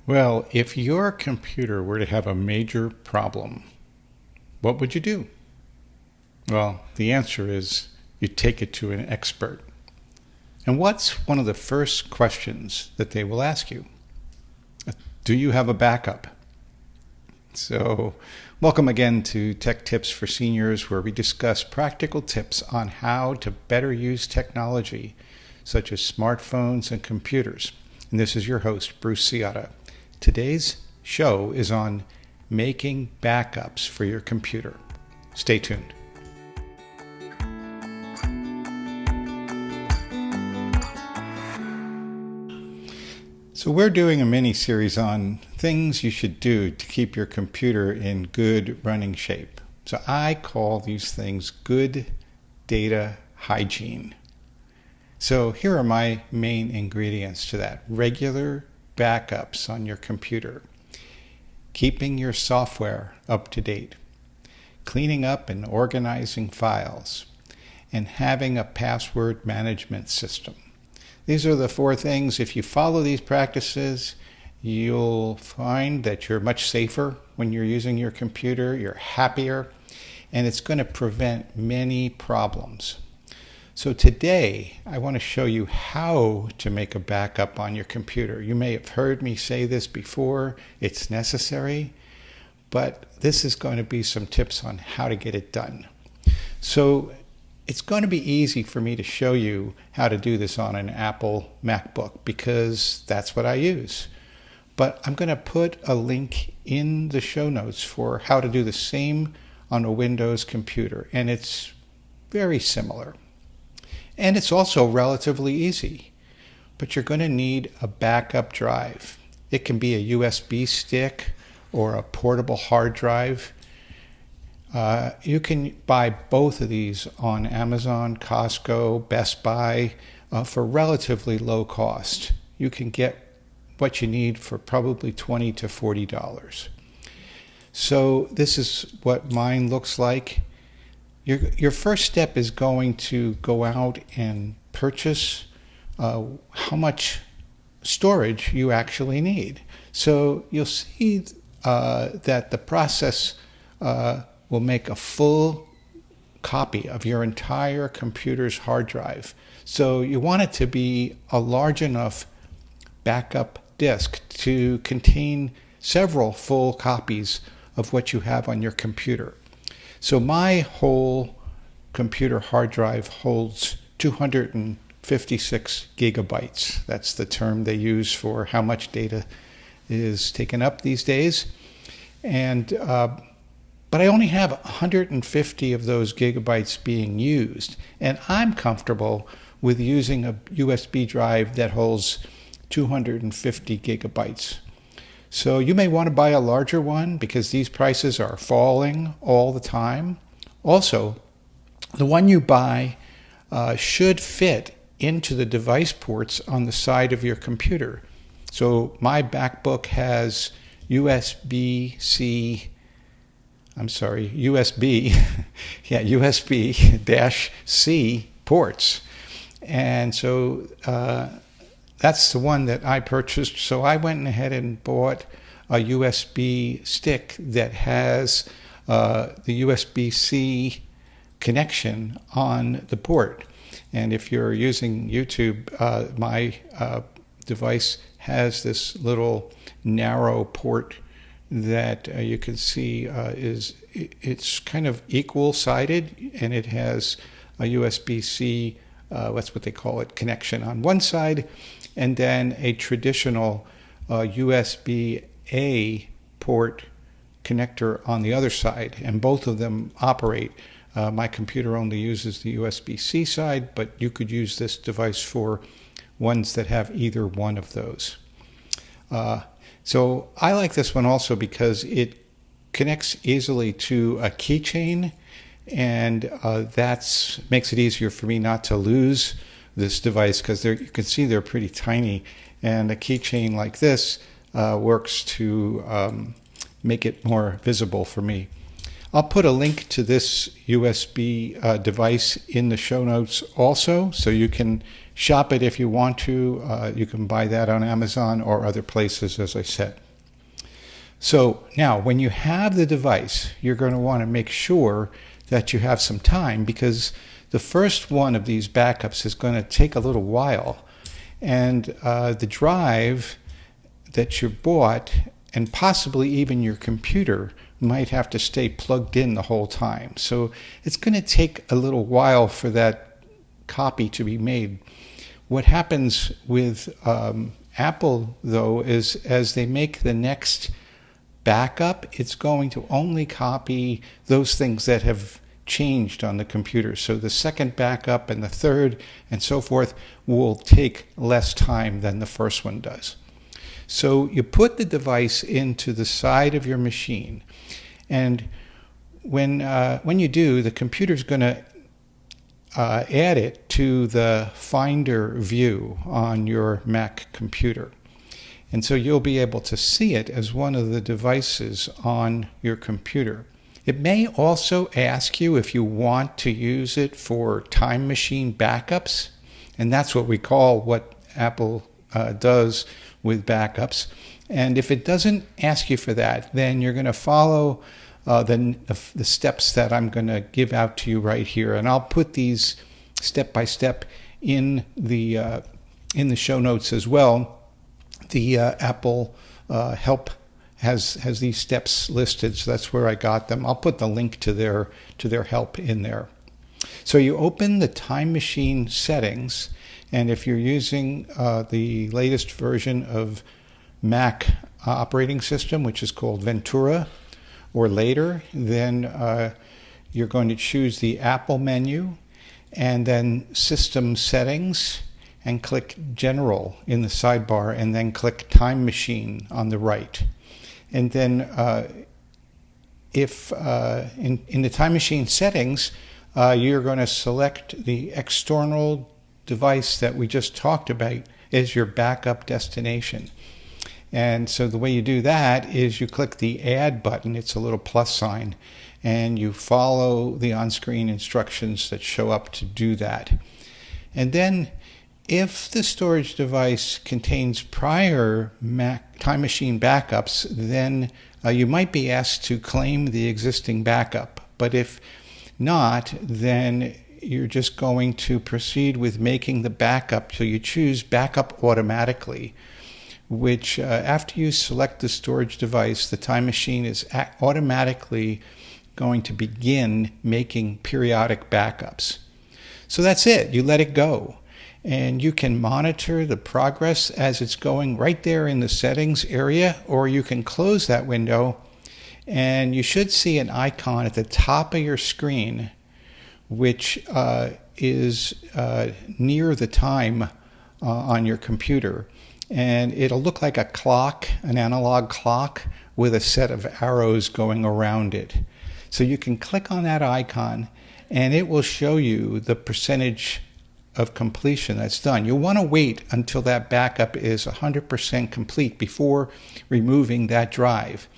Well, if your computer were to have a major problem, what would you do? Well, the answer is you take it to an expert. And what's one of the first questions that they will ask you? Do you have a backup? So, welcome again to Tech Tips for Seniors, where we discuss practical tips on how to better use technology, such as smartphones and computers. And this is your host, Bruce Ciotta. Today's show is on making backups for your computer. Stay tuned. So we're doing a mini-series on things you should do to keep your computer in good running shape. So I call these things good data hygiene. So here are my main ingredients to that. Regular backups on your computer, keeping your software up to date, cleaning up and organizing files, and having a password management system. These are the 4 things. If you follow these practices, you'll find that you're much safer when you're using your computer, you're happier, and it's going to prevent many problems. So today, I want to show you how to make a backup on your computer. You may have heard me say this before. It's necessary, but this is going to be some tips on how to get it done. So it's going to be easy for me to show you how to do this on an Apple MacBook because that's what I use. But I'm going to put a link in the show notes for how to do the same on a Windows computer, and it's very similar. And it's also relatively easy, but you're going to need a backup drive. It can be a USB stick or a portable hard drive. You can buy both of these on Amazon, Costco, Best Buy for relatively low cost. You can get what you need for probably $20 to $40. So this is what mine looks like. Your first step is going to go out and purchase how much storage you actually need. So you'll see that the process will make a full copy of your entire computer's hard drive. So you want it to be a large enough backup disk to contain several full copies of what you have on your computer. So my whole computer hard drive holds 256 gigabytes. That's the term they use for how much data is taken up these days. And but I only have 150 of those gigabytes being used. And I'm comfortable with using a USB drive that holds 250 gigabytes. So you may want to buy a larger one because these prices are falling all the time. Also, the one you buy should fit into the device ports on the side of your computer. So my MacBook has USB, yeah, USB-C ports. And so that's the one that I purchased. So I went ahead and bought a USB stick that has the USB-C connection on the port. And if you're using YouTube, my device has this little narrow port that you can see it's kind of equal-sided, and it has a USB-C, that's what they call it, connection on one side, and then a traditional USB-A port connector on the other side, and both of them operate. My computer only uses the USB-C side, but you could use this device for ones that have either one of those. So I like this one also because it connects easily to a keychain, and that makes it easier for me not to lose this device because you can see they're pretty tiny, and a keychain like this works to make it more visible for me. I'll put a link to this USB device in the show notes also, so you can shop it if you want to. You can buy that on Amazon or other places, as I said. So now, when you have the device, you're going to want to make sure that you have some time, because the first one of these backups is going to take a little while. And the drive that you bought, and possibly even your computer, might have to stay plugged in the whole time. So it's going to take a little while for that copy to be made. What happens with Apple, though, is as they make the next backup, it's going to only copy those things that have changed on the computer. So the second backup and the third and so forth will take less time than the first one does. So you put the device into the side of your machine, and when you do, the computer's going to add it to the Finder view on your Mac computer. And so you'll be able to see it as one of the devices on your computer. It may also ask you if you want to use it for time machine backups, and that's what we call what Apple does with backups. And if it doesn't ask you for that, then you're going to follow the steps that I'm going to give out to you right here. And I'll put these step by step in the show notes as well. The Apple help has these steps listed, so that's where I got them. I'll put the link to their help in there. So you open the Time Machine settings, and if you're using the latest version of Mac operating system, which is called Ventura or later, then you're going to choose the Apple menu and then System Settings, and click General in the sidebar, and then click Time Machine on the right. And then if in the Time Machine settings, you're going to select the external device that we just talked about as your backup destination. And so the way you do that is you click the Add button, it's a little plus sign, and you follow the on-screen instructions that show up to do that. And then if the storage device contains prior Mac Time Machine backups, then you might be asked to claim the existing backup. But if not, then you're just going to proceed with making the backup. So you choose Backup Automatically, which after you select the storage device, the Time Machine is automatically going to begin making periodic backups. So that's it. You let it go. And you can monitor the progress as it's going right there in the settings area, or you can close that window and you should see an icon at the top of your screen, which is near the time on your computer. And it'll look like a clock, an analog clock with a set of arrows going around it. So you can click on that icon and it will show you the percentage of completion that's done. You'll want to wait until that backup is 100% complete before removing that drive.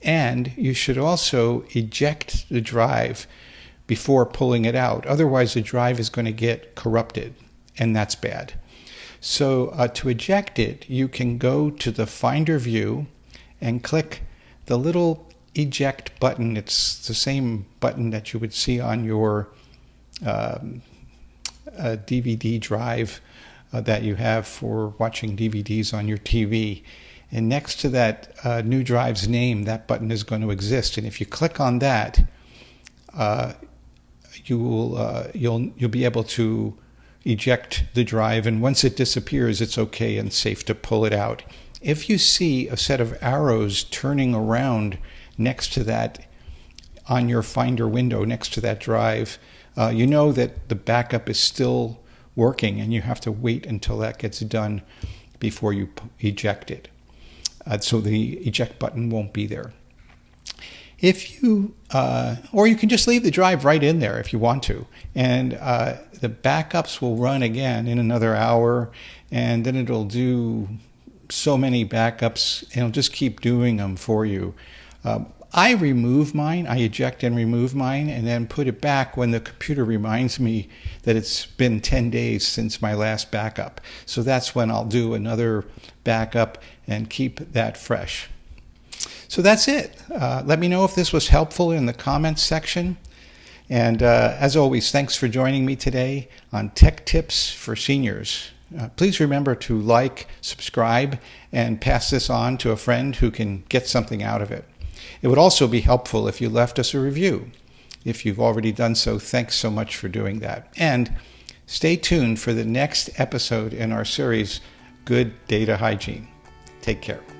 And you should also eject the drive before pulling it out. Otherwise, the drive is going to get corrupted, and that's bad. So to eject it, you can go to the Finder view and click the little eject button. It's the same button that you would see on your a DVD drive that you have for watching DVDs on your TV. And next to that new drive's name, that button is going to exist. And if you click on that, you'll be able to eject the drive. And once it disappears, it's okay and safe to pull it out. If you see a set of arrows turning around next to that on your Finder window, next to that drive, you know that the backup is still working, and you have to wait until that gets done before you eject it. So the eject button won't be there. If you, or you can just leave the drive right in there if you want to, and the backups will run again in another hour, and then it'll do so many backups, and it'll just keep doing them for you. I remove mine, I eject and remove mine, and then put it back when the computer reminds me that it's been 10 days since my last backup. So that's when I'll do another backup and keep that fresh. So that's it. Let me know if this was helpful in the comments section. And as always, thanks for joining me today on Tech Tips for Seniors. Please remember to like, subscribe, and pass this on to a friend who can get something out of it. It would also be helpful if you left us a review. If you've already done so, thanks so much for doing that. And stay tuned for the next episode in our series, Good Data Hygiene. Take care.